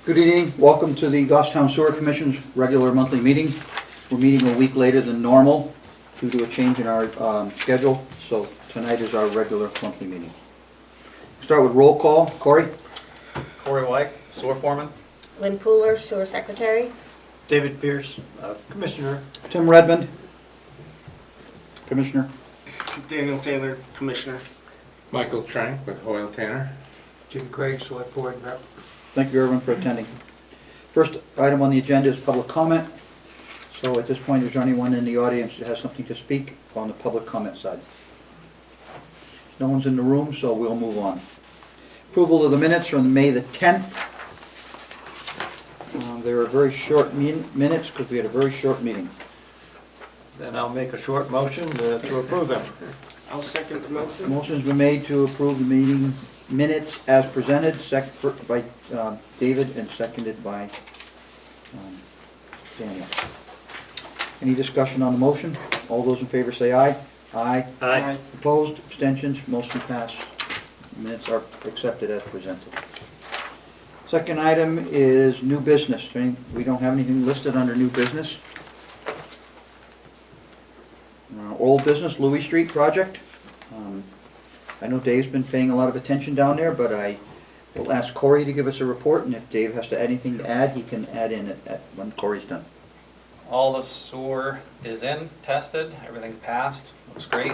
Good evening. Welcome to the Goffstown Sewer Commission's regular monthly meeting. We're meeting a week later than normal due to a change in our schedule, so tonight is our regular monthly meeting. Start with roll call. Corey? Corey White, sewer foreman. Lynn Pooler, sewer secretary. David Pierce, Commissioner. Tim Redmond? Commissioner? Daniel Taylor, Commissioner. Michael Trank with Hoyle Tanner. Jim Craig, Select Board Rep. Thank you everyone for attending. First item on the agenda is public comment. So at this point, is there anyone in the audience that has something to speak on the public comment side? No one's in the room, so we'll move on. Approval of the minutes from May the 10th. They were very short minutes because we had a very short meeting. Then I'll make a short motion to approve them. I'll second the motion. Motion's been made to approve the meeting minutes as presented, second by David and seconded by Daniel. Any discussion on the motion? All those in favor say aye. Aye. Aye. Opposed, abstentions, motion passed. Minutes are accepted as presented. Second item is new business. We don't have anything listed under new business. Old business, Louis Street project. I know Dave's been paying a lot of attention down there, but I will ask Corey to give us a report, and if Dave has anything to add, he can add in when Corey's done. All the sewer is in, tested, everything passed, looks great.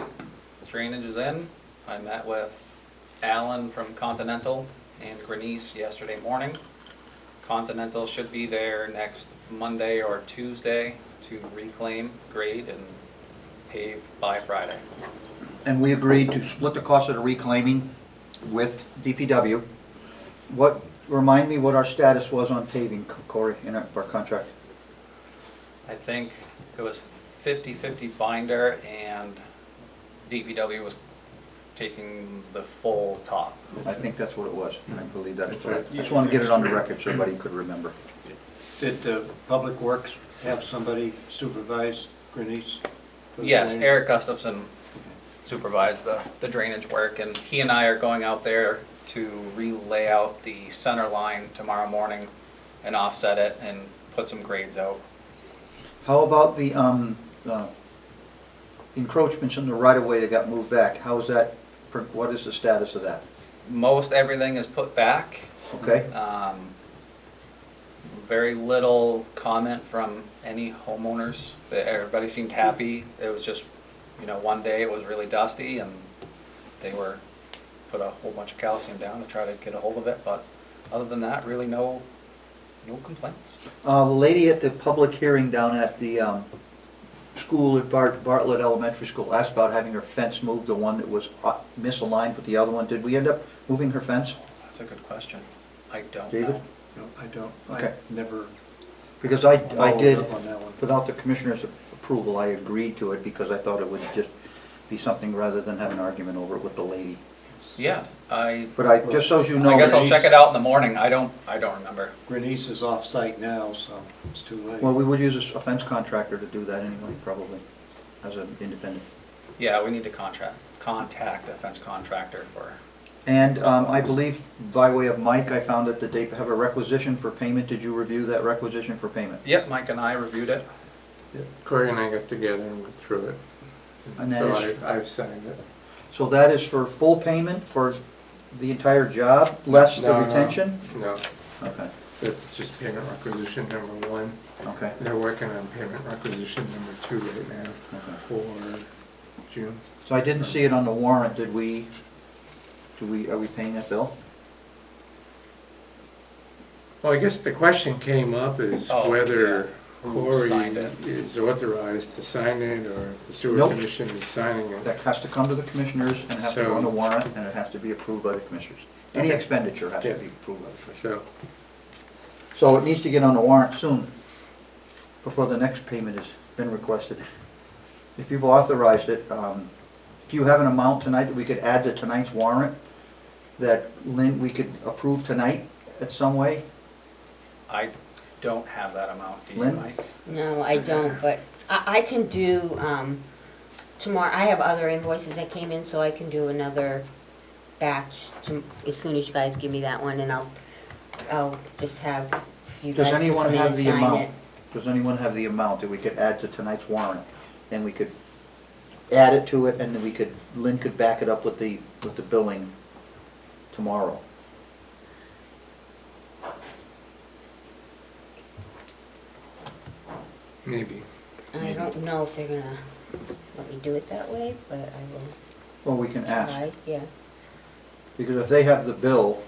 Drainage is in. I met with Alan from Continental and Grenice yesterday morning. Continental should be there next Monday or Tuesday to reclaim, grade, and pave by Friday. And we agreed to split the cost of the reclaiming with DPW. Remind me what our status was on paving, Corey, in our contract. I think it was 50-50 binder and DPW was taking the full top. I think that's what it was. I believe that's That's right. right. I just want to get it on the record so everybody could remember. Did Public Works have somebody supervise Grenice? for the Yes, drainage? Eric Gustafson supervised the drainage work, and he and I are going out there to re-lay out the center line tomorrow morning and offset it and put some grades out. How about the encroachments in the right-of-way that got moved back? How is that, what is the status of that? Most everything is put back. Okay? Very little comment from any homeowners. Everybody seemed happy. It was just, one day it was really dusty and they put a whole bunch of calcium down to try to get a hold of it, but other than that, really no complaints. The lady at the public hearing down at the school at Bartlett Elementary School asked about having her fence moved, the one that was misaligned with the other one. Did we end up moving her fence? That's a good question. I don't David? know. No, I don't. Okay. I never Because I followed did, up on that one. without the commissioner's approval, I agreed to it because I thought it would just be something rather than have an argument over it with the lady. Yeah, But just so you know. I guess I'll check it out in the morning. I don't remember. Grenice is off-site now, so it's too late. Well, we would use a fence contractor to do that anyway, probably, as an independent. Yeah, we need to contact a fence contractor for. And I believe, by way of Mike, I found that they have a requisition for payment. Did you review that requisition for payment? Yep, Mike and I reviewed it. Corey and I got together and went through it. And that So is- I've signed it. So that is for full payment for the entire job, less the No, no. retention? No, Okay, that's just payment requisition number 1. okay, They're working on payment requisition number 2 right now okay. for June. So I didn't see it on the warrant. Are we paying that bill? Well, I guess the question came up is Oh, whether Who Corey signed it? is authorized to sign it or if the sewer Nope. commission is signing it. That has to come to the commissioners and has to go on the warrant, and it has to be approved by the commissioners. Any Okay. expenditure has to Yeah. be approved by the commissioners. So, So it needs to get on the warrant soon, before the next payment has been requested. If you've authorized it, do you have an amount tonight that we could add to tonight's warrant that we could approve tonight in some way? I don't have that amount, do you, Lynn? Mike? No, I don't, but I can do, tomorrow, I have other invoices that came in, so I can do another batch as soon as you guys give me that one, and I'll just have you Does guys anyone come in have and the sign amount? it. Does anyone have the amount that we could add to tonight's warrant? And we could add it to it, and then we could, Lynn could back it up with the billing tomorrow. Maybe. I don't know if they're gonna let me do it that way, but I will Well, we can ask, try, yeah. because if they have the bill,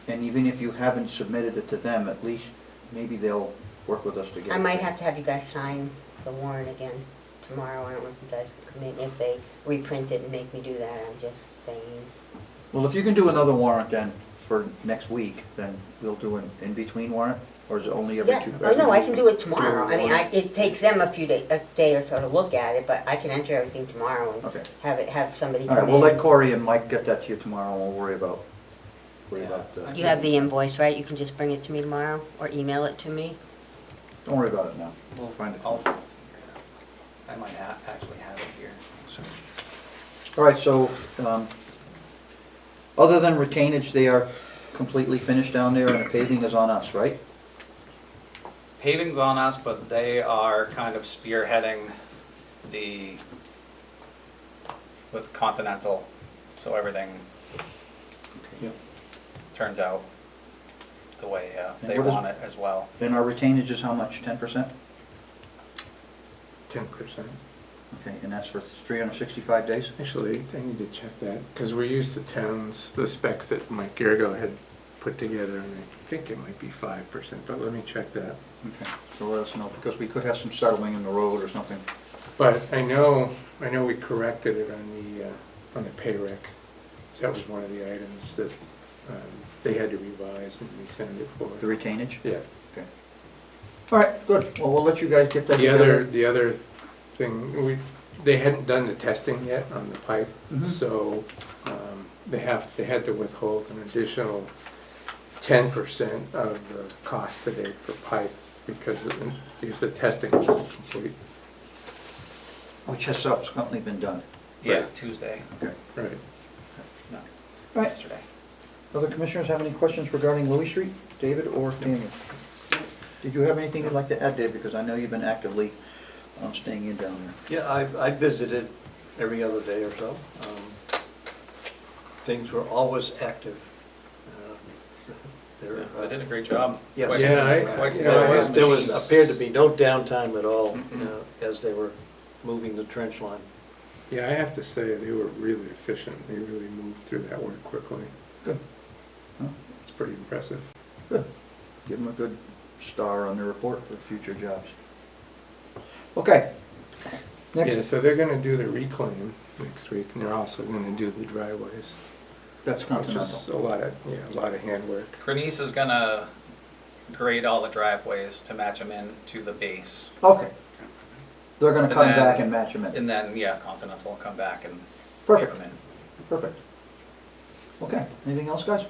and even if you haven't submitted it to them, at least maybe they'll work with us to get it. I might have to have you guys sign the warrant again tomorrow. I don't know if you guys can come in, if they reprint it and make me do that, I'm just saying. Well, if you can do another warrant then for next week, then we'll do an in-between warrant, or is it only every Yeah, two? oh no, I can do it Do tomorrow. it I mean, tomorrow. it takes them a day or so to look at it, but I can enter everything tomorrow and Okay. have somebody All come right, in. we'll let Corey and Mike get that to you tomorrow, and we'll worry about You have the invoice, right? You can just bring it to me tomorrow or email it to me? Don't worry about it now. We'll Find it. I might actually have it here. All right, so, other than retainage, they are completely finished down there, and the paving is on us, right? Paving's on us, but they are kind of spearheading with Continental, so everything Yep. turns out the way And they what is- want it as well. And our retainage is how much, 10%? 10%. Okay, and that's for 365 days? Actually, I need to check that, because we're used to towns, the specs that Mike Gergo had put together, and I think it might be 5%, but let me check that. Okay, so let us know, because we could have some settling in the road or something. But I know we corrected it on the pay rec. So that was one of the items that they had to revise and resend it for. The retainage? Yeah. Okay. All right, good. Well, we'll let you guys get that together. The other thing, they hadn't done the testing yet on the pipe, Mhm. so they had to withhold an additional 10% of the cost today for pipe because the testing wasn't complete. Which has subsequently been done. Yeah, Right. Tuesday, Okay. Right. no, All right, yesterday. other commissioners have any questions regarding Louis Street? David or Daniel? Did you have anything you'd like to add, Dave? Because I know you've been actively staying in down there. Yeah, I visited every other day or so. Things were always active. There They did a great job. Yes. Quick- Yeah, quick- There was, appeared to be no downtime at all Mhm. as they were moving the trench line. Yeah, I have to say, they were really efficient. They really moved through that work quickly. Good. Huh? It's pretty impressive. Good. Give them a good star on their report for future jobs. Okay. Yeah, Next, so they're gonna do the reclaim next week, and they're also gonna do the driveways, that's which Continental. is a lot of handwork. Grenice is gonna grade all the driveways to match them in to the base. Okay. They're gonna And come then- back and match them in. And then, yeah, Continental will come back and give Perfect, them in. perfect. Okay, anything else, guys?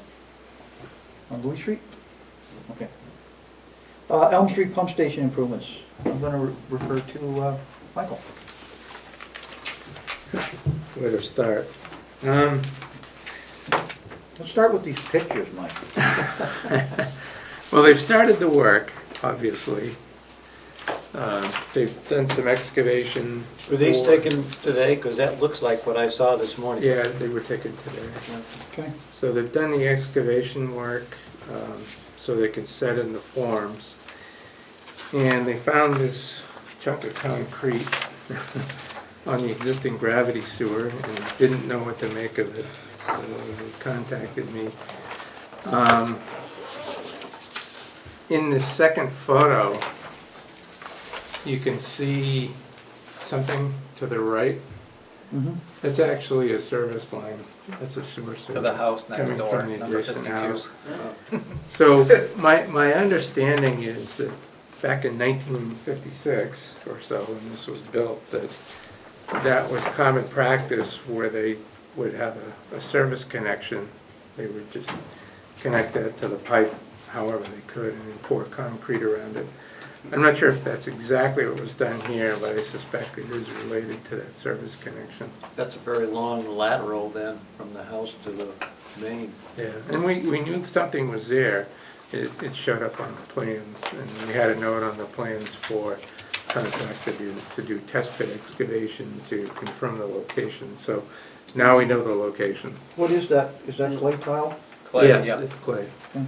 On Louis Street? Okay. Elm Street Pump Station improvements. I'm gonna refer to Michael. Where to start? Let's start with these pictures, Mike. Well, they've started the work, obviously. They've done some excavation. Were these for- taken today? Because that looks like what I saw this morning. Yeah, they were taken today. Okay. So they've done the excavation work, so they could set in the forms. And they found this chunk of concrete on the existing gravity sewer and didn't know what to make of it, so they contacted me. In the second photo, you can see something to the right. Mm-hmm. It's actually a service line. That's a sewer service. To the house next coming door, from the number adjacent 52. house. So my understanding is that back in 1956 or so, when this was built, that was common practice where they would have a service connection. They would just connect that to the pipe however they could and then pour concrete around it. I'm not sure if that's exactly what was done here, but I suspect it is related to that service connection. That's a very long lateral then, from the house to the main. Yeah, and we knew something was there. It showed up on the plans, and we had a note on the plans for contractor to do test pit excavation to confirm the location. So now we know the location. What is that? Is that clay tile? Clay, Yes, yeah. it's clay. Hmm.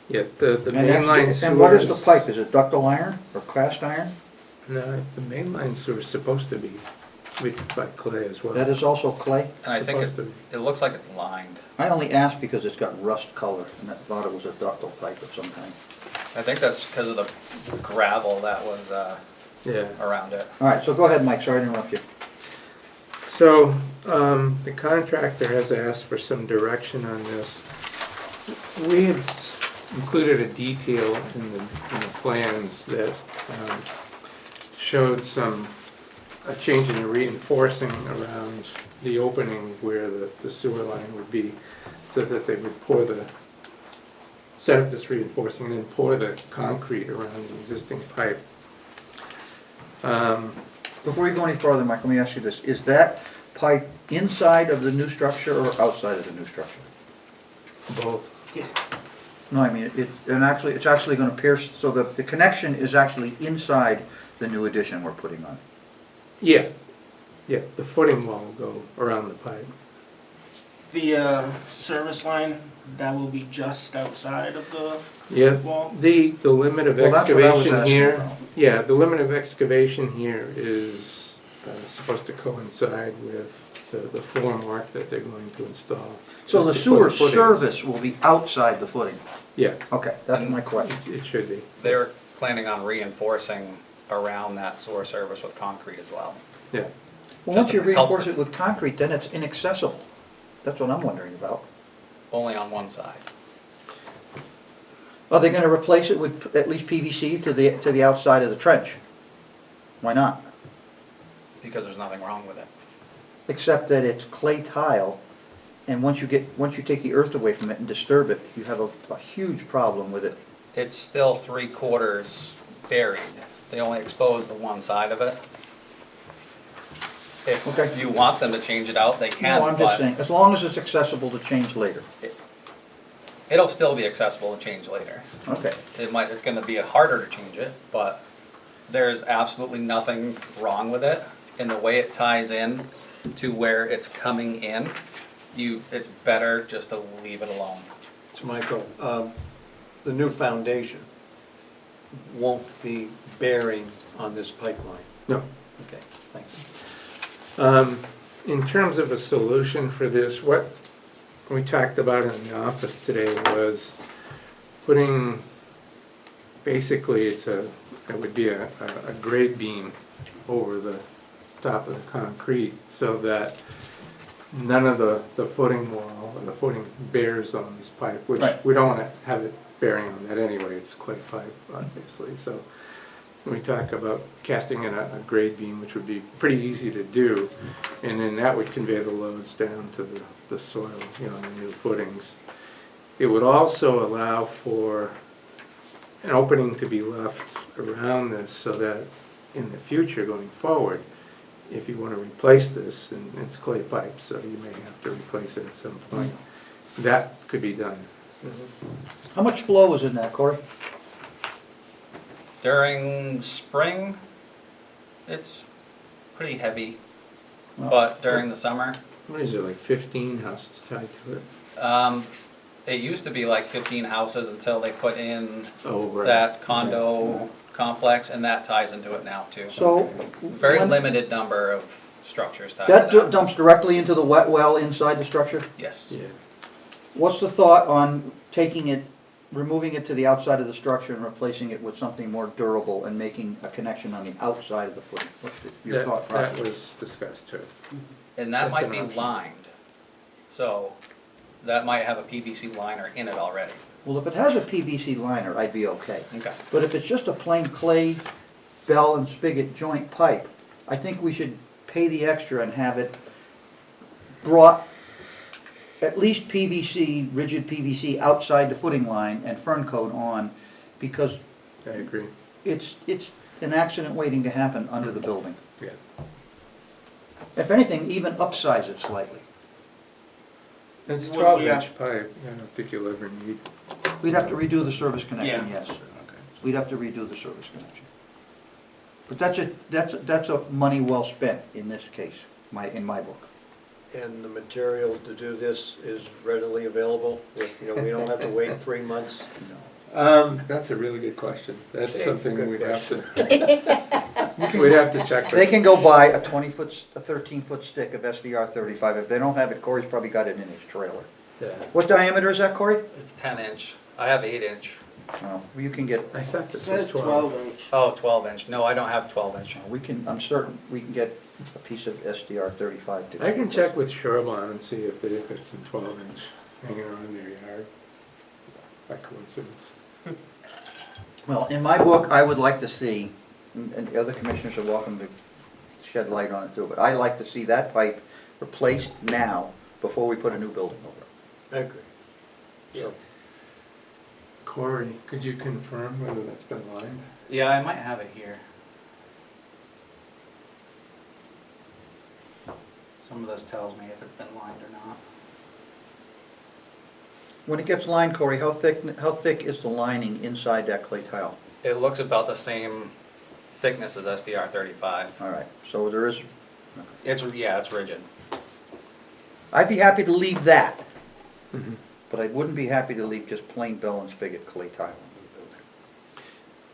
Yeah, the And mainline that's sewer. and what is the pipe? Is it ductile iron or cast iron? No, the mainline sewer is supposed to be by clay as well. That is also clay? And I think Supposed it looks like it's lined. I only asked because it's got rust color, and I thought it was a ductile pipe of some kind. I think that's because of the gravel that was Yeah. around it. All right, so go ahead, Mike, sorry to interrupt you. So, the contractor has asked for some direction on this. We had included a detail in the plans that showed a change in the reinforcing around the opening where the sewer line would be, so that they would set up this reinforcing and then pour the concrete around the existing pipe. Before you go any further, Mike, let me ask you this. Is that pipe inside of the new structure or outside of the new structure? Both. No, I mean, it's actually gonna pierce, so the connection is actually inside the new addition we're putting on. Yeah, the footing wall will go around the pipe. The service line, that will be just outside of the Yeah, wall? the limit of Well, that's what I was excavation asking here, about. yeah, the limit of excavation here is supposed to coincide with the form work that they're going to install. So the Just to put sewer footings. service will be outside the footing? Yeah, Okay, that's my question. it should be. They were planning on reinforcing around that sewer service with concrete as well. Yeah, Well, Just once you to help- reinforce it with concrete, then it's inaccessible. That's what I'm wondering about. Only on one side. Are they gonna replace it with at least PVC to the outside of the trench? Why not? Because there's nothing wrong with it. Except that it's clay tile, and once you take the earth away from it and disturb it, you have a huge problem with it. It's still 3/4 buried. They only exposed the one side of it. If Okay. you want them to change it out, they can, No, I'm just but saying, as long as it's accessible to change later. it'll still be accessible to change later. Okay. It's gonna be harder to change it, but there's absolutely nothing wrong with it. And the way it ties in to where it's coming in, it's better just to leave it alone. So Michael, the new foundation won't be bearing on this pipeline. no. Okay, thank you. In terms of a solution for this, what we talked about in the office today was putting, basically it would be a grade beam over the top of the concrete so that none of the footing wall or the footing bears on this pipe, which Right. we don't want to have it bearing on that anyway, it's clay pipe obviously. So we talk about casting in a grade beam, which would be pretty easy to do, and then that would convey the loads down to the soil, the new footings. It would also allow for an opening to be left around this so that in the future going forward, if you want to replace this, and it's clay pipe, so you may have to replace it at some point, that could be done. How much flow is in that, Corey? During spring, it's pretty heavy, Well, but during the summer, What is it, like 15 houses tied to it? it used to be like 15 houses until they put in Oh, right. that condo complex, and that ties into it now too. So. Very when- limited number of structures tied to That that. dumps directly into the wet well inside the structure? Yes. Yeah. What's the thought on removing it to the outside of the structure and replacing it with something more durable and making a connection on the outside of the footing? What's your thought That process? was discussed too. And that That's might an be option. lined, so that might have a PVC liner in it already. Well, if it has a PVC liner, I'd be okay. Okay. But if it's just a plain clay bell and spigot joint pipe, I think we should pay the extra and have it brought at least PVC, rigid PVC outside the footing line and fern coat on, because I agree. It's an accident waiting to happen under the building. Yeah. If anything, even upsize it slightly. It's What- 12-inch pipe, I don't think you'll ever need. We'd have to redo the service connection, Yeah. yes. We'd have to redo the service connection. But that's a money well spent in this case, in my book. And the material to do this is readily available? We don't have to wait 3 months? That's a really good question. That's It's a something good we'd have to, They we'd have to check. with- can go buy a 13-foot stick of SDR 35. If they don't have it, Corey's probably got it in his trailer. Yeah. What diameter is that, Corey? It's 10-inch. I have 8-inch. Oh, you can get, I thought It this was says 12. 12-inch. Oh, 12-inch. No, I don't have 12-inch. I'm certain we can get a piece of SDR 35 to. I can check with Shoreline and see if they've got some 12-inch hanging around their yard, by coincidence. Well, in my book, I would like to see, and the other commissioners are welcome to shed light on it too, but I like to see that pipe replaced now before we put a new building over it. I agree. Yeah. Corey, could you confirm whether that's been lined? Yeah, I might have it here. Some of this tells me if it's been lined or not. When it gets lined, Corey, how thick is the lining inside that clay tile? It looks about the same thickness as SDR 35. All right, so there is, It's rigid. I'd be happy to leave that, Mhm. but I wouldn't be happy to leave just plain bell and spigot clay tile.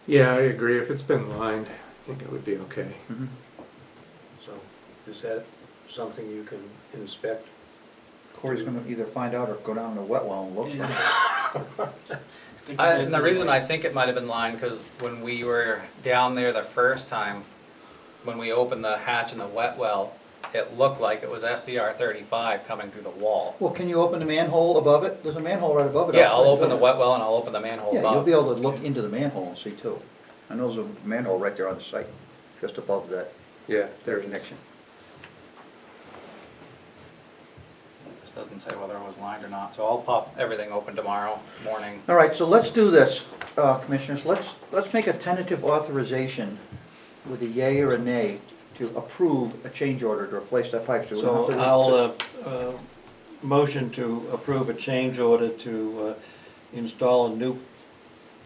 Yeah, I agree. If it's been lined, I think it would be okay. Mhm. So is that something you can inspect? Corey's gonna either find out or go down to a wet well and look. And the reason I think it might have been lined, because when we were down there the first time, when we opened the hatch in the wet well, it looked like it was SDR 35 coming through the wall. Well, can you open the manhole above it? There's a manhole right above it. Yeah, I'll outside open the building. wet well and I'll open the manhole Yeah, you'll above. be able to look into the manhole and see too. I know there's a manhole right there on the site, just above that, Yeah, their connection. This doesn't say whether it was lined or not, so I'll pop everything open tomorrow morning. All right, so let's do this, Commissioners. Let's make a tentative authorization with a yay or a nay to approve a change order to replace that pipe. we don't So have to- I'll motion to approve a change order to install a new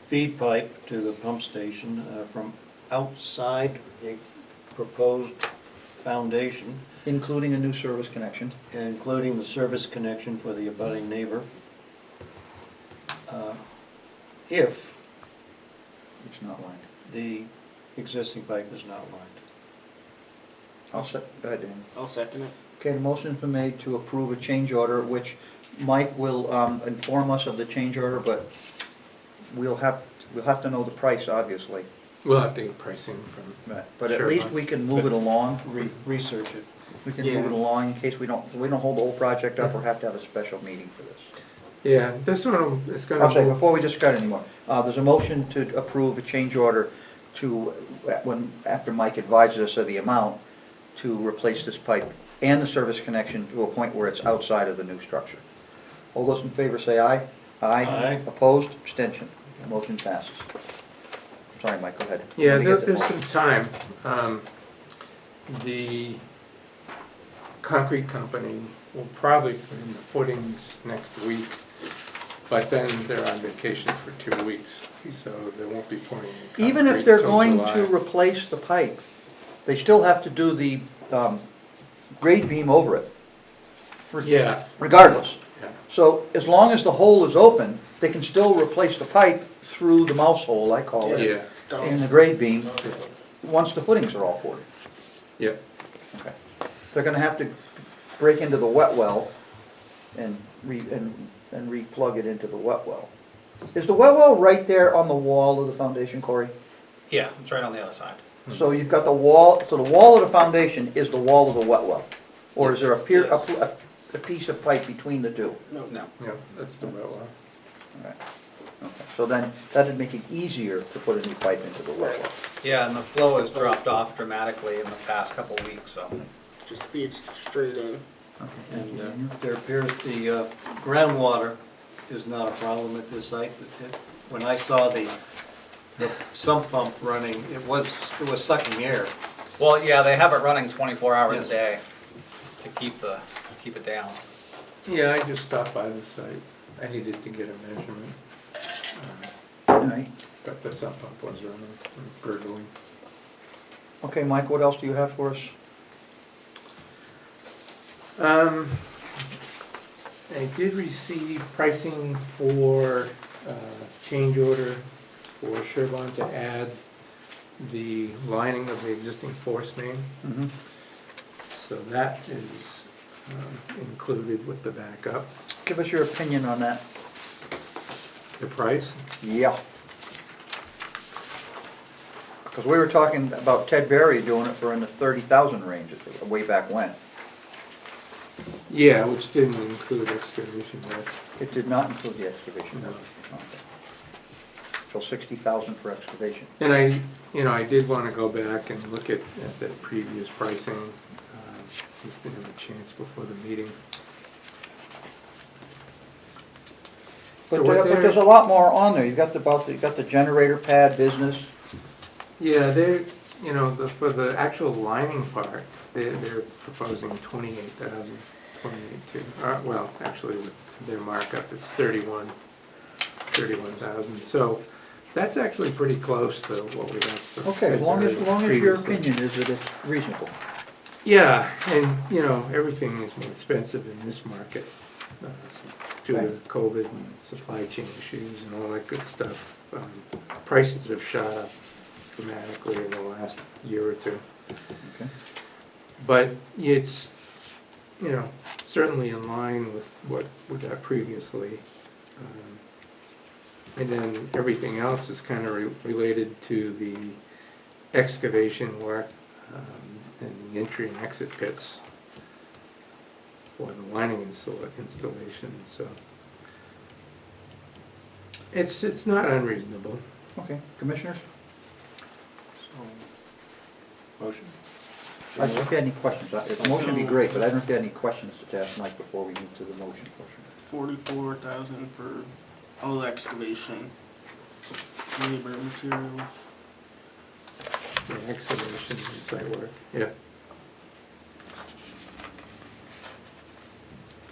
feed pipe to the pump station from outside the proposed foundation, Including a new service connection. including the service connection for the abutting neighbor. If It's not lined. the existing pipe is not lined. Go ahead, Dan. I'll second it. Okay, the motion's been made to approve a change order, which Mike will inform us of the change order, but we'll have to know the price, obviously. we'll have to get pricing from. But at Sure, least Mike. we can move it along. Research it. We can Yeah. move it along in case we don't hold the whole project up or have to have a special meeting for this. Yeah, this one is I'll say, gonna, before we discuss anymore, there's a motion to approve a change order to, after Mike advises us of the amount, to replace this pipe and the service connection to a point where it's outside of the new structure. All those in favor say aye. Aye. Opposed? Abstention. Motion passes. Sorry, Mike, go ahead. yeah, Let me get the there's motion. some time. The concrete company will probably put in the footings next week, but then they're on vacation for 2 weeks, so they won't be pouring any Even if concrete they're till going July. to replace the pipe, they still have to do the grade beam over it. Yeah, Regardless. yeah, So as long as the hole is open, they can still replace the pipe through the mouse hole, I call it, yeah, and the grade beam, once the footings are all poured. yeah. Okay. They're gonna have to break into the wet well and re-plug it into the wet well. Is the wet well right there on the wall of the foundation, Corey? Yeah, it's right on the other side. So you've got the wall, so the wall of the foundation is the wall of the wet well? Or is there a piece of pipe between the two? No. No. Yeah, that's the well. All right. Okay. So then, that'd make it easier to put a new pipe into the wet well. Yeah, and the flow has dropped off dramatically in the past couple weeks, so. Just feeds straight in. And there appears the groundwater is not a problem at this site. When I saw the the sump pump running, it was sucking air. Well, yeah, they have it running 24 hours Yes. a day to keep it down. Yeah, I just stopped by the site. I needed to get a measurement. All right. But the sump pump was running, gurgling. Okay, Mike, what else do you have for us? I did receive pricing for change order for Sherburne to add the lining of the existing force main. Mhm. So that is included with the backup. Give us your opinion on that. The price? Yeah. Because we were talking about Ted Berry doing it for in the 30,000 range way back when. Yeah, which didn't include excavation work. It did not include the excavation. No. Okay. So 60,000 for excavation. And I did want to go back and look at that previous pricing. Just didn't have a chance before the meeting. But, So what but there's a lot more on there. You've got the generator pad business. Yeah, for the actual lining part, they're proposing 28,000, 28,200. Well, actually, with their markup, it's 31,000. So that's actually pretty close to what we got. For Okay, as long as your previously. opinion is that it's reasonable. Yeah, and everything is more expensive in this market due to COVID and supply chain issues and all that good stuff. Prices have shot up dramatically in the last year or two. Okay. But it's, certainly in line with what we got previously. And then everything else is kind of related to the excavation work and the entry and exit pits for the lining installation. So it's not unreasonable. Okay, commissioners? Motion? I don't know if you had any questions. The motion would be great, but I don't know if you had any questions to ask Mike before we move to the motion portion. 44,000 for all the excavation, labor, materials. The excavation and site work, yeah.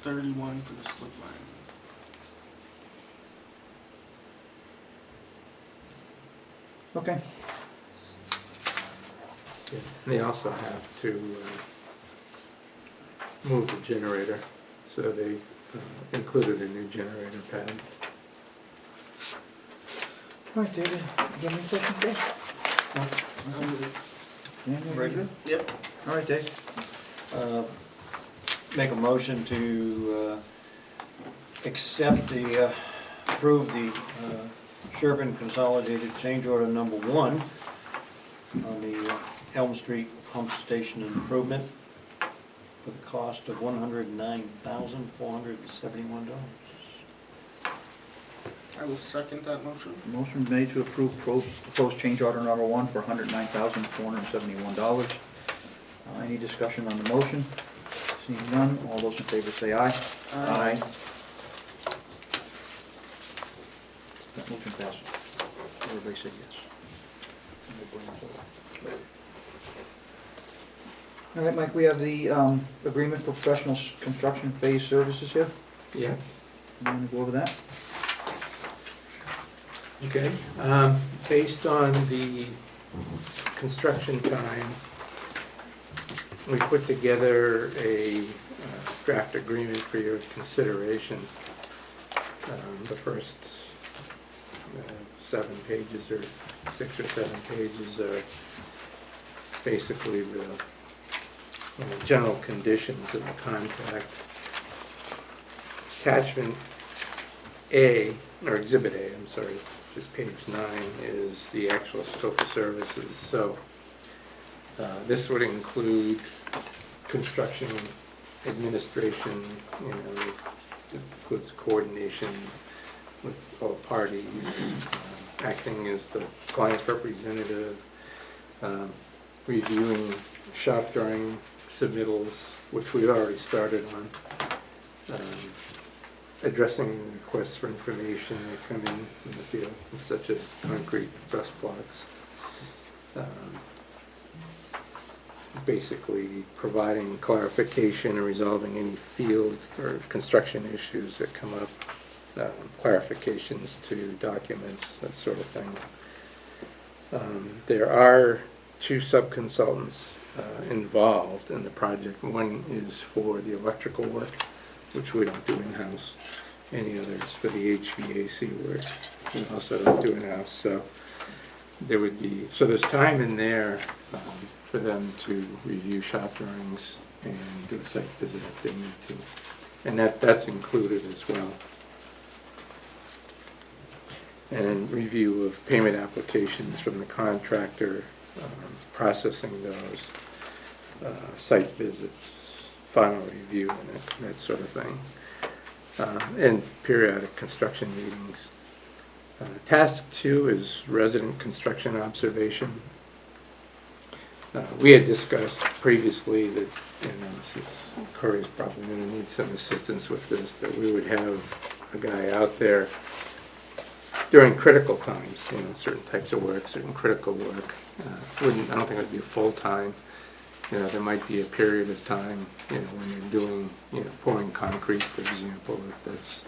31 for the slip line. Okay. They also have to move the generator, so they included a new generator pad. All right, David, do you have any questions, Dave? Yeah, very good. Yep. All right, Dave. Make a motion to approve the Sherburne Consolidated Change Order Number 1 on the Elm Street Pump Station Improvement with a cost of $109,471. I will second that motion. Motion made to approve proposed change order number 1 for $109,471. Any discussion on the motion? Seeing none, all those in favor say aye. Aye. That motion passes. Everybody said yes. All right, Mike, we have the agreement for professional construction phase services here. Yeah. You want to go over that? Okay, based on the construction time, we put together a draft agreement for your consideration. The first 7 pages or 6 or 7 pages are basically the general conditions of the contract. Attachment A, or Exhibit A, I'm sorry, just page 9, is the actual scope of services. So this would include construction administration, it includes coordination with all parties, acting as the client's representative, reviewing shop drawing submittals, which we've already started on, addressing requests for information that come in the field, such as concrete breast blocks. Basically providing clarification and resolving any field or construction issues that come up, clarifications to documents, that sort of thing. There are 2 sub-consultants involved in the project. One is for the electrical work, which we don't do in-house. Any others for the HVAC work, we also don't do in-house. So there's time in there for them to review shop drawings and do a site visit if they need to. And that's included as well. And review of payment applications from the contractor, processing those, site visits, final review, and that sort of thing. And periodic construction meetings. Task 2 is resident construction observation. We had discussed previously that, since Corey's probably going to need some assistance with this, that we would have a guy out there during critical times, certain types of work, certain critical work. I don't think it would be full-time. There might be a period of time, when you're doing, pouring concrete, for example, if that's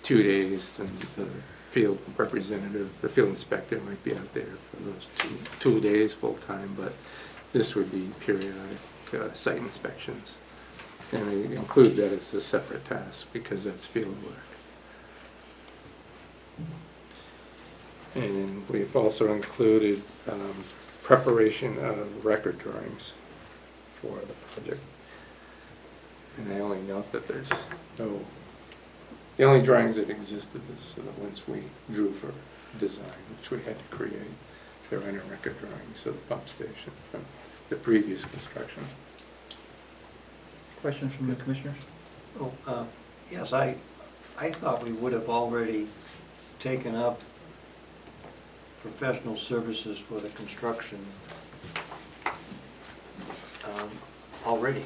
2 days, then the field representative, the field inspector might be out there for those two days full-time, but this would be periodic site inspections. And we include that as a separate task because that's field work. And we've also included preparation of record drawings for the project. And I only note that there's the only drawings that existed is the ones we drew for design, which we had to create. There were no record drawings of the pump station from the previous construction. Questions from the commissioners? Yes, I thought we would have already taken up professional services for the construction already.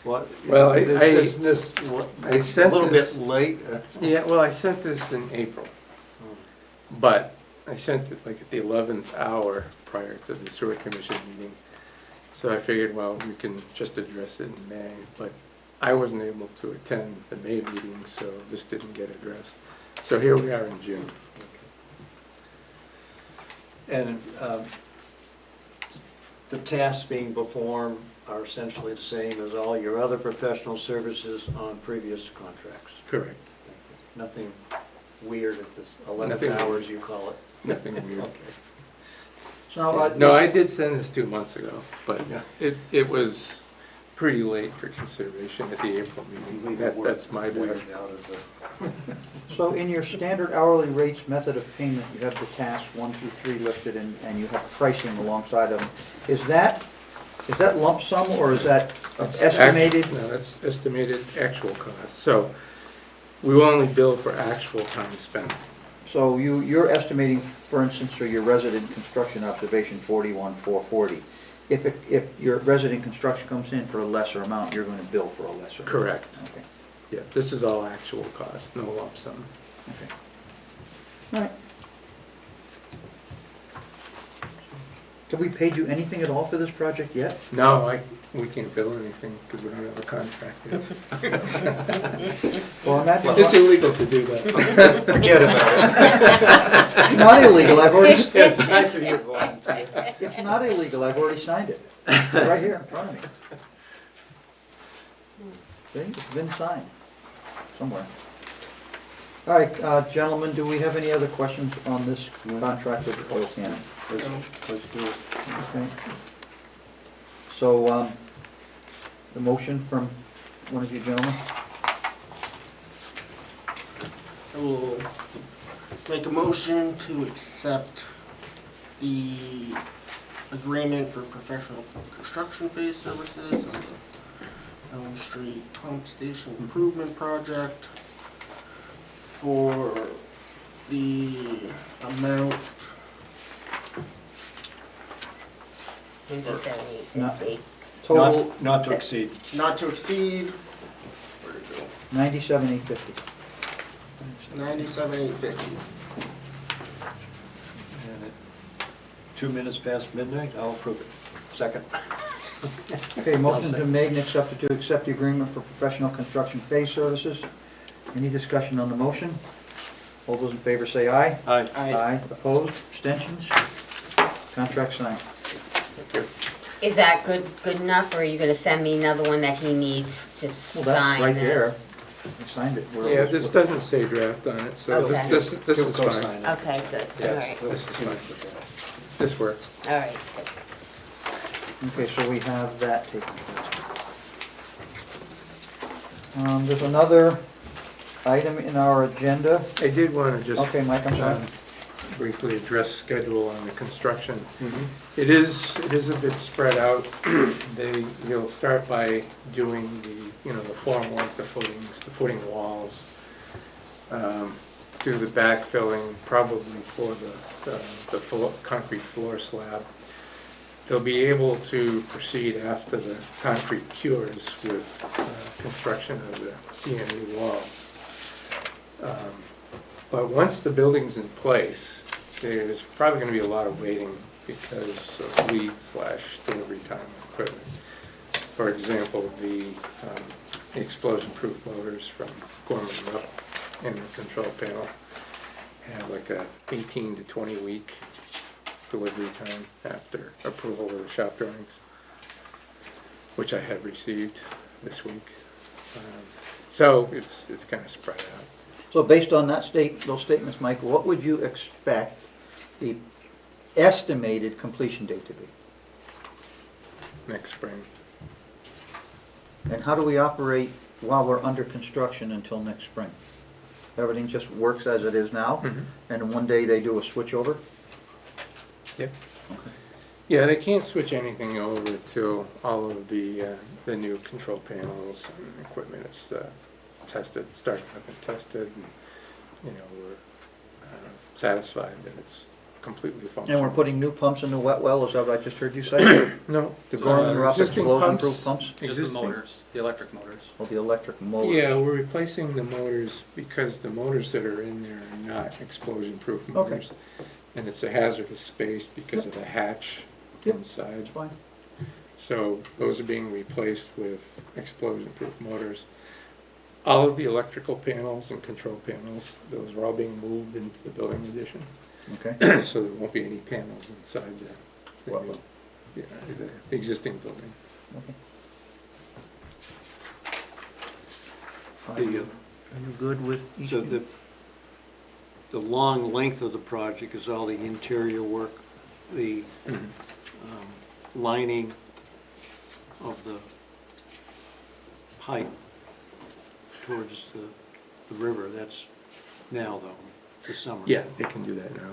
What? Well, I sent a little this- bit late. Yeah, well, I sent this in April, but I sent it like at the 11th hour prior to the sewer commission meeting. So I figured, well, we can just address it in May, but I wasn't able to attend the May meeting, so this didn't get addressed. So here we are in June. And the tasks being performed are essentially the same as all your other professional services on previous contracts. Correct. Nothing weird at this 11 Nothing hours weird. you call it. Nothing weird. Okay. So, No, I did send this 2 months ago, but Yeah. it was pretty late for consideration at the April You meeting. leave the word That's my bad. weird out of the. So in your standard hourly rates method of payment, you have the tasks 1 through 3 listed and you have pricing alongside of them. Is that lump sum or is that It's estimated? No, that's estimated actual cost. So we will only bill for actual time spent. So you're estimating, for instance, for your resident construction observation, 41,440. If your resident construction comes in for a lesser amount, you're going to bill for a lesser amount? Correct. Okay, Yeah, this is all actual cost, no lump sum. okay. All right. Have we paid you anything at all for this project yet? No, we can't bill anything because we don't have a contract yet. Well, imagine. It's illegal to do that. Forget about it. It's not illegal, I've already, It's nice of you, Vaughn. it's not illegal, I've already signed it. Right here in front of me. See, it's been signed somewhere. All right, gentlemen, do we have any other questions on this contract with Oil Cannon? Let's do it. Okay. So, the motion from one of you gentlemen? I will make a motion to accept the agreement for professional construction phase services on the Elm Street Pump Station Improvement Project for the amount, 97,850. Total, Not to exceed. not to exceed, where'd it go? 97,850. $97,850. And at 2 minutes past midnight, I'll approve it. Second. Okay, motion's been made and accepted to accept the agreement for professional construction phase services. Any discussion on the motion? All those in favor say aye. Aye. Aye. Opposed? Abstentions? Contract signed. Is that good enough, or are you gonna send me another one that he needs to Well, sign? that's right this? there. I signed it. Yeah, this doesn't say draft on it, so Okay. this He'll is fine. co-sign it. Okay, good, all right, This is fine. This works. all right, good. Okay, so we have that taken care of. There's another item in our agenda. I did want to just Okay, Mike, I'm sorry. briefly address schedule on the construction. It is a bit spread out. You'll start by doing the form work, the footings, the footing walls, do the backfilling probably for the concrete floor slab. They'll be able to proceed after the concrete cures with construction of the CMU walls. But once the building's in place, there's probably going to be a lot of waiting because of lead/delivery time of equipment. For example, the explosion-proof motors from Gorman Rupp in the control panel have like a 18 to 20 week delivery time after approval of the shop drawings, which I have received this week. So it's kind of spread out. So based on those statements, Mike, what would you expect the estimated completion date to be? Next spring. And how do we operate while we're under construction until next spring? Everything just works as it is now, Mhm. and then one day they do a switch over? Yep. Okay. Yeah, they can't switch anything over till all of the new control panels and equipment is tested, started up and tested, and we're satisfied that it's completely functional. And we're putting new pumps in the wet well, is that what I just heard you say? No. The Gorman Rupp existing explosion-proof pumps? Just the Existing. motors, the electric motors. Or the electric motors? Yeah, we're replacing the motors because the motors that are in there are not explosion-proof motors. And it's a hazardous space because of the hatch Yep. inside. That's fine. So those are being replaced with explosion-proof motors. All of the electrical panels and control panels, those are all being moved into the building addition. Okay. So there won't be any panels inside the Well, the existing building. Okay. Are you good with each So of them? the long length of the project is all the interior work, the lining of the pipe towards the river. That's now, though, this summer. Yeah, they can do that now.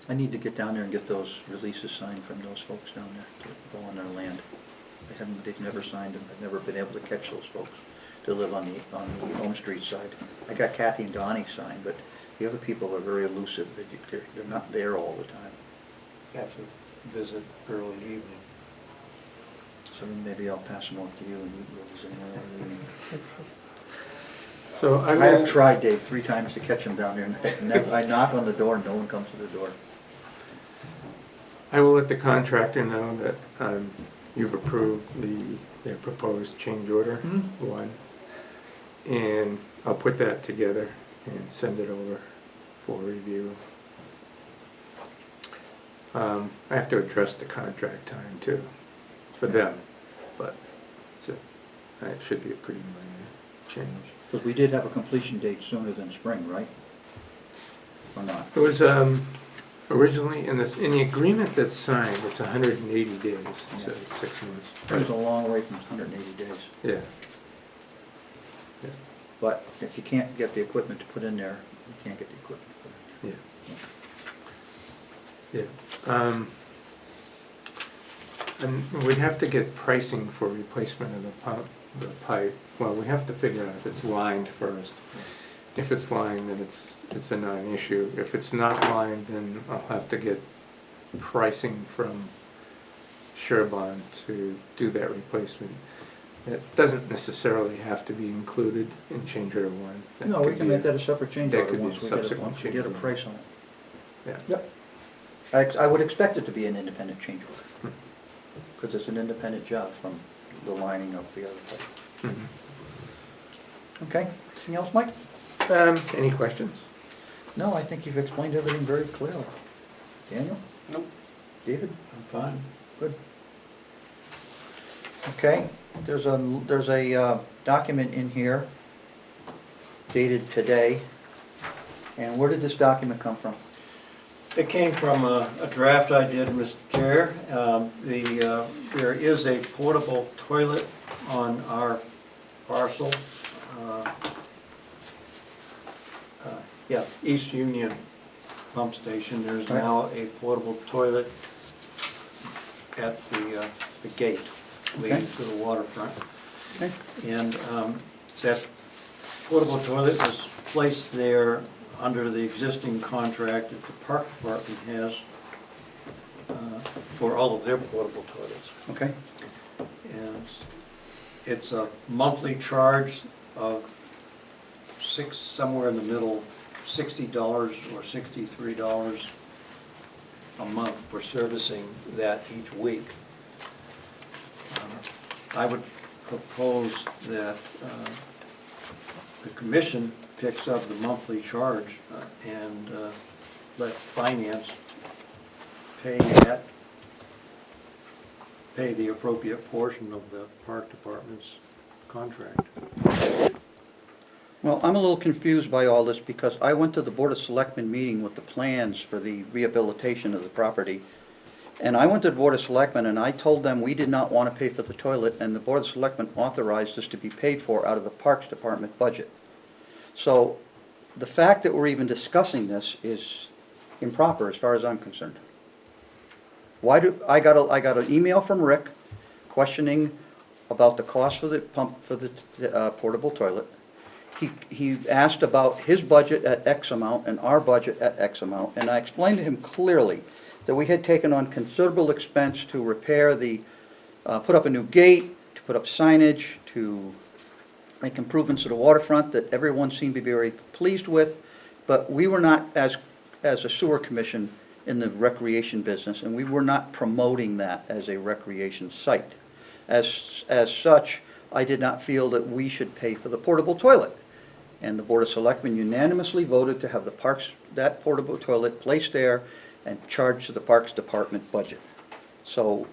I need to get down there and get those releases signed from those folks down there to go on their land. They've never signed them. I've never been able to catch those folks to live on the Home Street side. I got Kathy and Donnie signed, but the other people are very elusive. They're not there all the time. Have to visit early evening. So maybe I'll pass them off to you and you go visit them. So I have tried, Dave, 3 times to catch them down there. I knock on the door, no one comes to the door. I will let the contractor know that you've approved their proposed change order, one, and I'll put that together and send it over for review. I have to address the contract time too, for them, but it should be a pretty minor change. Because we did have a completion date sooner than spring, right? Or not? It was originally in the agreement that's signed, it's 180 days, so it's 6 months. It was a long way from 180 days. Yeah. But if you can't get the equipment to put in there, you can't get the equipment to put in there. Yeah. And we'd have to get pricing for replacement of the pipe. Well, we have to figure out if it's lined first. If it's lined, then it's a non-issue. If it's not lined, then I'll have to get pricing from Sherbon to do that replacement. It doesn't necessarily have to be included in change order one. That No, we could can be make that a separate change that order could be once we get it, subsequent once we get a change price on it. Yeah. Yep. I would expect it to be an independent change order, because it's an independent job from the lining of the other place. Mhm. Okay, anything else, Mike? Any questions? No, I think you've explained everything very clearly. Daniel? Nope. David? I'm fine. Good. Okay, there's a document in here dated today. And where did this document come from? It came from a draft I did, Mr. Chair. There is a portable toilet on our parcel. Yeah, East Union Pump Station. There's Right. now a portable toilet at the gate leading Okay. to the waterfront. Okay. And that portable toilet was placed there under the existing contract that the park department has for all of their portable toilets. Okay, And it's a monthly charge of somewhere in the middle, $60 or $63 a month for servicing that each week. I would propose that the commission picks up the monthly charge and let finance pay the appropriate portion of the park department's contract. well, I'm a little confused by all this because I went to the Board of Selectmen meeting with the plans for the rehabilitation of the property. And I went to the Board of Selectmen and I told them we did not want to pay for the toilet, and the Board of Selectmen authorized this to be paid for out of the Parks Department budget. So the fact that we're even discussing this is improper as far as I'm concerned. I got an email from Rick questioning about the cost for the pump for the portable toilet. He asked about his budget at X amount and our budget at X amount, and I explained to him clearly that we had taken on considerable expense to repair put up a new gate, to put up signage, to make improvements to the waterfront that everyone seemed to be very pleased with, but we were not, as a sewer commission, in the recreation business, and we were not promoting that as a recreation site. As such, I did not feel that we should pay for the portable toilet. And the Board of Selectmen unanimously voted to have that portable toilet placed there and charged to the Parks Department budget. So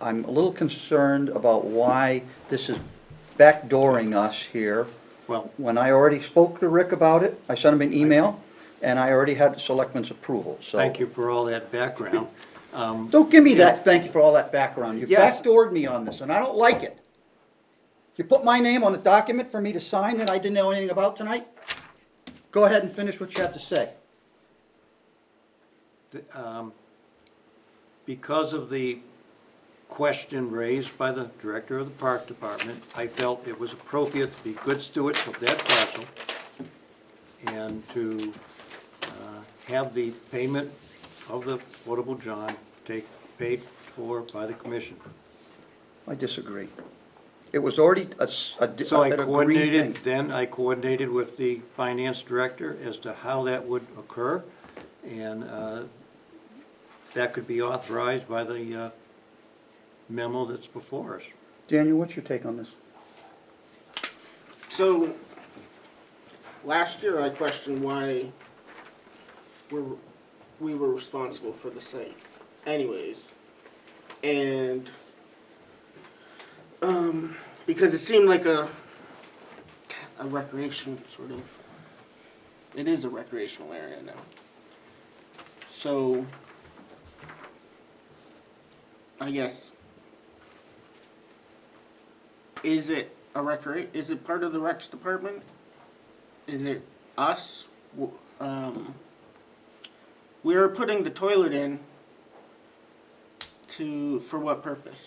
I'm a little concerned about why this is backdooring us here. Well, When I already spoke to Rick about it, I sent him an email, and I already had the Selectmen's approval, so. thank you for all that background. Don't give me that, thank you for all that background. You Yes. backdoored me on this, and I don't like it. You put my name on a document for me to sign that I didn't know anything about tonight? Go ahead and finish what you have to say. Because of the question raised by the director of the park department, I felt it was appropriate to be good stewards of that parcel and to have the payment of the portable john paid for by the commission. I disagree. It was already So an agreed thing. I coordinated with the finance director as to how that would occur, and that could be authorized by the memo that's before us. Daniel, what's your take on this? So, last year I questioned why we were responsible for the site anyways. And, because it seemed like a recreation sort of, it is a recreational area now. So, I guess, is it is it part of the Recs department? Is it us? We're putting the toilet in for what purpose?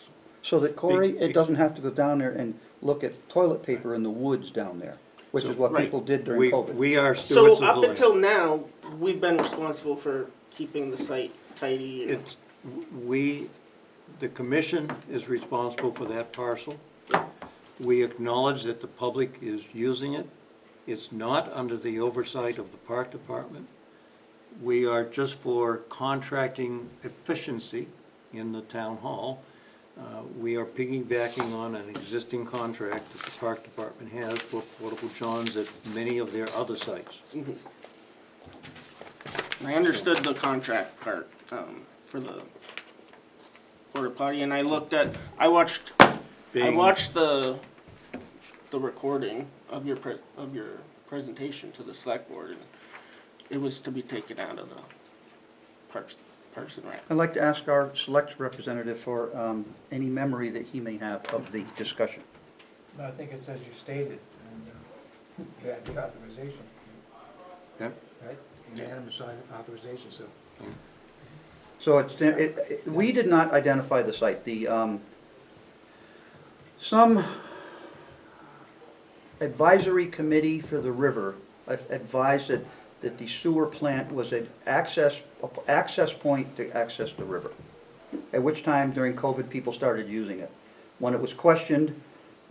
So that Corey, it doesn't have to go down there and look at toilet paper in the woods down there, which is what Right. people did during COVID. We are stewards So of the up land. until now, we've been responsible for keeping the site tidy. And, The commission is responsible for that parcel. We acknowledge that the public is using it. It's not under the oversight of the park department. We are just for contracting efficiency in the town hall. We are piggybacking on an existing contract that the park department has for portable johns at many of their other sites. I understood the contract part, for the porta potty, and I watched the recording of your presentation to the select board, and it was to be taken out of the Parks and Rec. I'd like to ask our select representative for any memory that he may have of the discussion. No, I think it's as you stated, and you had the authorization, Okay? right? Unanimous authorization, so. So we did not identify the site. Some advisory committee for the river advised that the sewer plant was an access point to access the river. At which time, during COVID, people started using it. When it was questioned,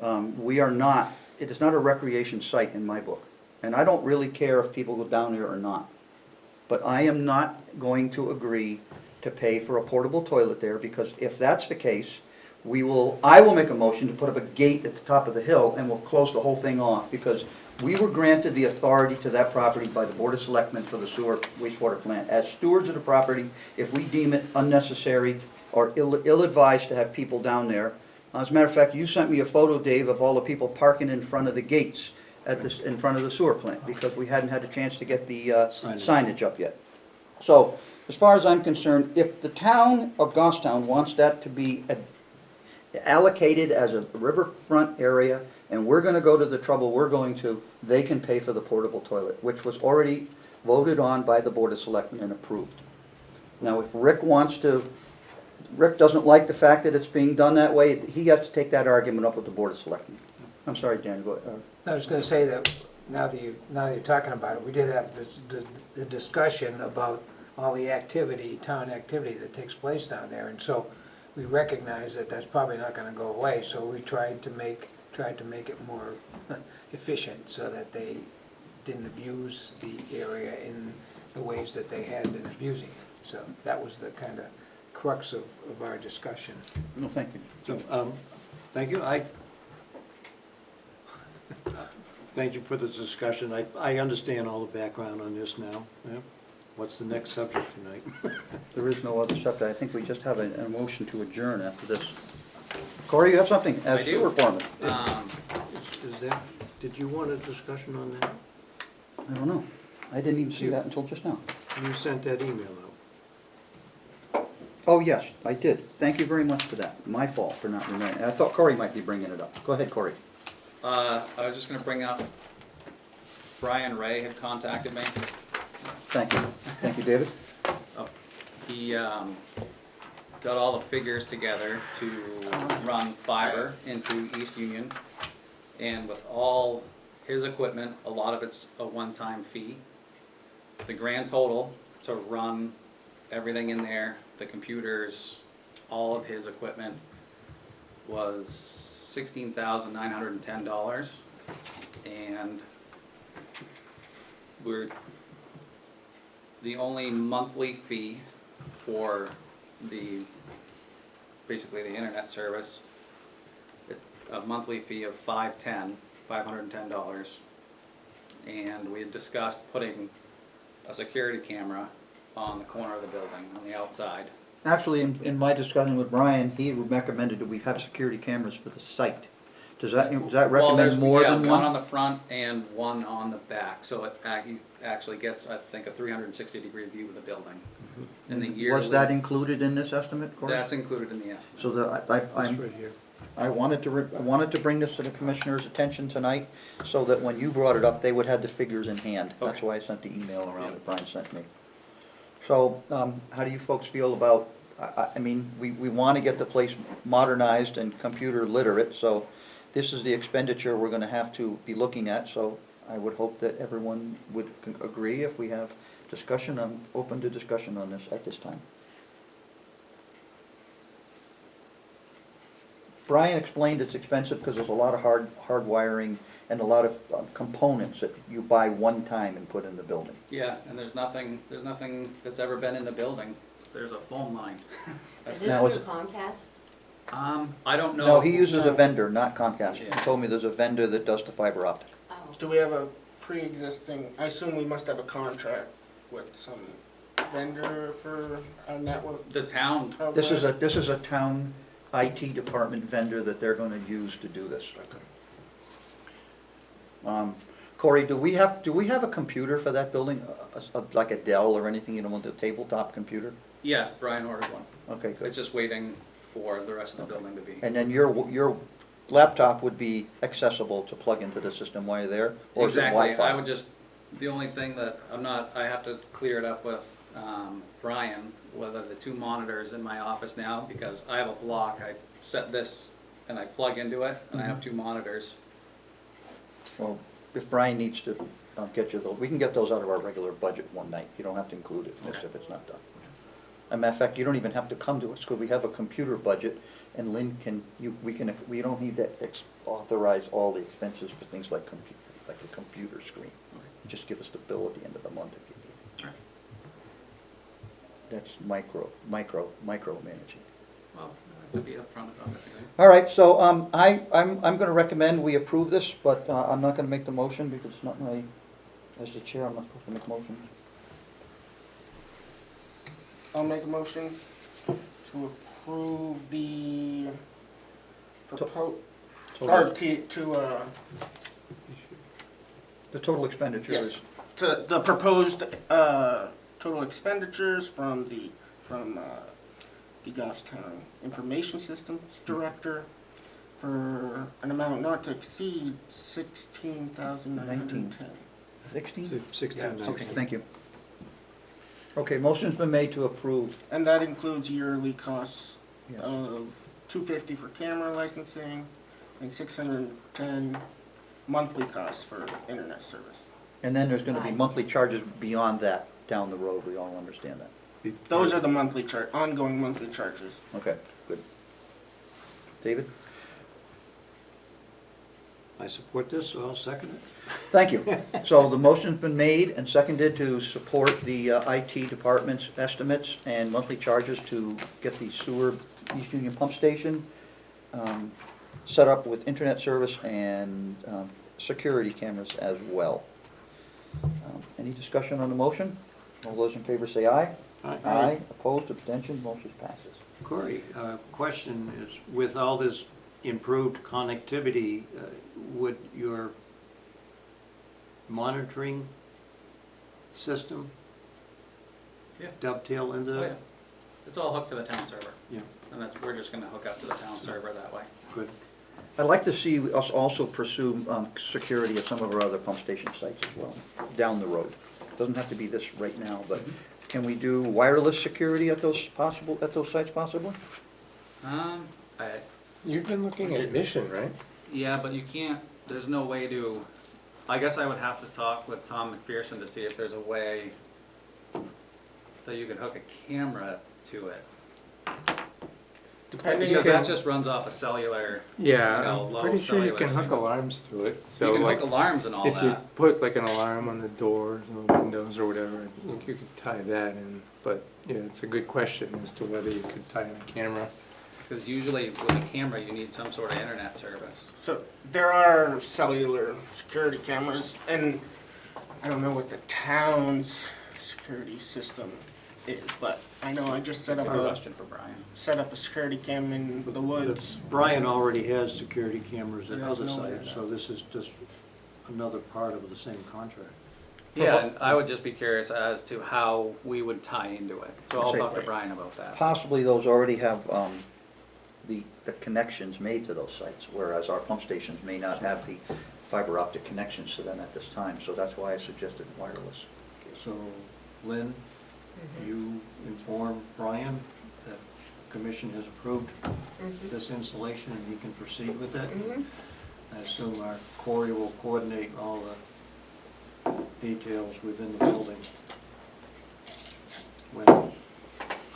it is not a recreation site in my book. And I don't really care if people go down there or not. But I am not going to agree to pay for a portable toilet there, because if that's the case, I will make a motion to put up a gate at the top of the hill and we'll close the whole thing off, because we were granted the authority to that property by the Board of Selectmen for the sewer wastewater plant. As stewards of the property, if we deem it unnecessary or ill-advised to have people down there, as a matter of fact, you sent me a photo, Dave, of all the people parking in front of the gates in front of the sewer plant, because we hadn't had a chance to get the signage up yet. So, as far as I'm concerned, if the town of Goffstown wants that to be allocated as a riverfront area, and we're gonna go to the trouble we're going to, they can pay for the portable toilet, which was already voted on by the Board of Selectmen and approved. Now, if Rick doesn't like the fact that it's being done that way, he has to take that argument up with the Board of Selectmen. I'm sorry, Dan, go ahead. I was gonna say that, now that you're talking about it, we did have the discussion about all the town activity that takes place down there, and so we recognize that that's probably not gonna go away, so we tried to make it more efficient so that they didn't abuse the area in the ways that they had been abusing it. So that was the kind of crux of our discussion. No, thank you. So, thank you. Thank you for the discussion. I understand all the background on this now. Yeah. What's the next subject tonight? There is no other subject. I think we just have a motion to adjourn after this. Corey, you have something I as do. sewer foreman? Did you want a discussion on that? I don't know. I didn't even see that until just now. You sent that email out. Oh, yes, I did. Thank you very much for that. My fault for not remembering. I thought Corey might be bringing it up. Go ahead, Corey. I was just gonna bring up, Brian Ray had contacted me. Thank you. Thank you, David. He got all the figures together to run fiber into East Union. And with all his equipment, a lot of it's a one-time fee. The grand total to run everything in there, the computers, all of his equipment, was $16,910. And the only monthly fee for basically the internet service, a monthly fee of $510. And we had discussed putting a security camera on the corner of the building, on the outside. Actually, in my discussion with Brian, he recommended that we have security cameras for the site. Does that recommend more than one on one? the front and one on the back, so he actually gets, I think, a 360-degree view of the building. And the yearly, Was that included in this estimate, Corey? that's included in the estimate. So I wanted to bring this to the commissioner's attention tonight, so that when you brought it up, they would have the figures in hand. That's Okay. why I sent the email around that Brian sent me. So, how do you folks feel about, I mean, we want to get the place modernized and computer literate, so this is the expenditure we're gonna have to be looking at, so I would hope that everyone would agree. If we have discussion, I'm open to discussion on this at this time. Brian explained it's expensive because there's a lot of hard wiring and a lot of components that you buy one time and put in the building. Yeah, and there's nothing that's ever been in the building. There's a phone line. Is Now, this is through Comcast? I don't know. No, he uses a vendor, not Comcast. He Yeah. told me there's a vendor that does the fiber optic. Oh, Do we have a pre-existing, I assume we must have a contract with some vendor for a network? The town, This is a town IT department vendor that they're gonna use to do this. Corey, do we have a computer for that building? Like a Dell or anything, you know, with a tabletop computer? yeah, Brian ordered one. Okay, good. It's just waiting for the rest of the building to be. And then your laptop would be accessible to plug into the system while you're there? Or is it Exactly, Wi-Fi? I would just, the only thing that I have to clear it up with Brian, whether the 2 monitors in my office now, because I have a block, I set this and I plug into it, and I have 2 monitors. Well, if Brian needs to get you those, we can get those out of our regular budget one night. You don't have to include it in this if it's not done. As a matter of fact, you don't even have to come to us, because we have a computer budget, and Lynn we don't need to authorize all the expenses for things like a computer screen. Just give us the bill at the end of the month if you need. Alright. That's micromanaging. Well, I have to be upfront about everything. All right, so I'm going to recommend we approve this, but I'm not going to make the motion because it's not my, as the chair, I'm not supposed to make motions. I'll make a motion to approve the proposed, The total expenditure is, yes, to the proposed total expenditures from the Goffstown Information Systems Director for an amount not to exceed $16,910. 16? 16, Okay, thank you. Okay, motion's been made to approve. And that includes yearly costs Yes. of $250 for camera licensing and $610 monthly costs for internet service. And then there's going to be monthly charges beyond that down the road, we all understand that. Those are the monthly ongoing monthly charges. Okay, good. David? I support this, so I'll second it. Thank you. So the motion's been made and seconded to support the IT department's estimates and monthly charges to get the sewer East Union Pump Station set up with internet service and security cameras as well. Any discussion on the motion? All those in favor say aye. Aye. Opposed, abstention, motion passes. Corey, question is, with all this improved connectivity, would your monitoring system Yeah. dovetail into Oh, that? yeah. It's all hooked to the town server. Yeah, And we're just gonna hook up to the town server that way. good. I'd like to see us also pursue security at some of our other pump station sites as well, down the road. Doesn't have to be this right now, but can we do wireless security at those sites possibly? You've been looking at Mission, right? Yeah, but you can't, there's no way to, I guess I would have to talk with Tom McPherson to see if there's a way that you could hook a camera to it. Depending Because on, that just runs off a cellular, Yeah, You know, I'm low pretty sure you cellular can hook signal. alarms through it. you So can like, hook alarms and all if you that. put like an alarm on the doors or windows or whatever, you could tie that in. But yeah, it's a good question as to whether you could tie in a camera. Because usually with a camera, you need some sort of internet service. so there are cellular security cameras, and I don't know what the town's security system is, but I know I just set up Question for Brian. a security cam in the woods. Brian already has security cameras at He has other no way sites, to- so this is just another part of the same contract. Yeah, and I would just be curious as to how we would tie into it. So I'll Say- talk to Brian about that. Possibly those already have the connections made to those sites, whereas our pump stations may not have the fiber optic connections to them at this time, so that's why I suggested wireless. So, Lynn, you inform Brian that the commission has approved this installation and he can proceed with it. Mhm. I assume our Corey will coordinate all the details within the building when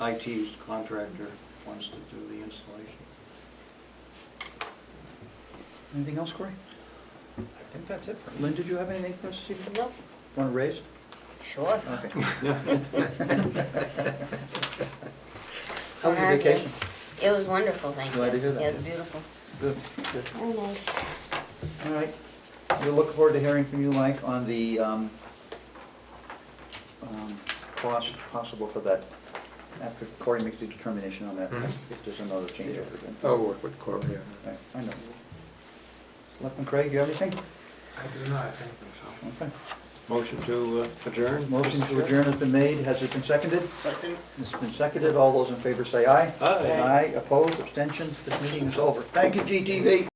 IT's contractor wants to do the installation. Anything else, Corey? I think that's it for me. Lynn, did you have anything for us this evening? Nope, Want to raise? sure. Okay. How was your vacation? It was wonderful, thank you. Glad to hear that. Yeah, it was beautiful. Good, good. Very nice. All right. We'll look forward to hearing from you, Mike, on the cost possible for that, after Corey makes the determination on that, Mhm. if there's another change over then. I'll work with Corey on that. Right, I know. Selectman Craig, you have anything? I do not think so. Okay. Motion to adjourn? Motion to adjourn has been made. Has it been seconded? Second? It's been seconded. All those in favor say aye. Aye. Aye, opposed, abstentions. This meeting is over. Thank you, GTV.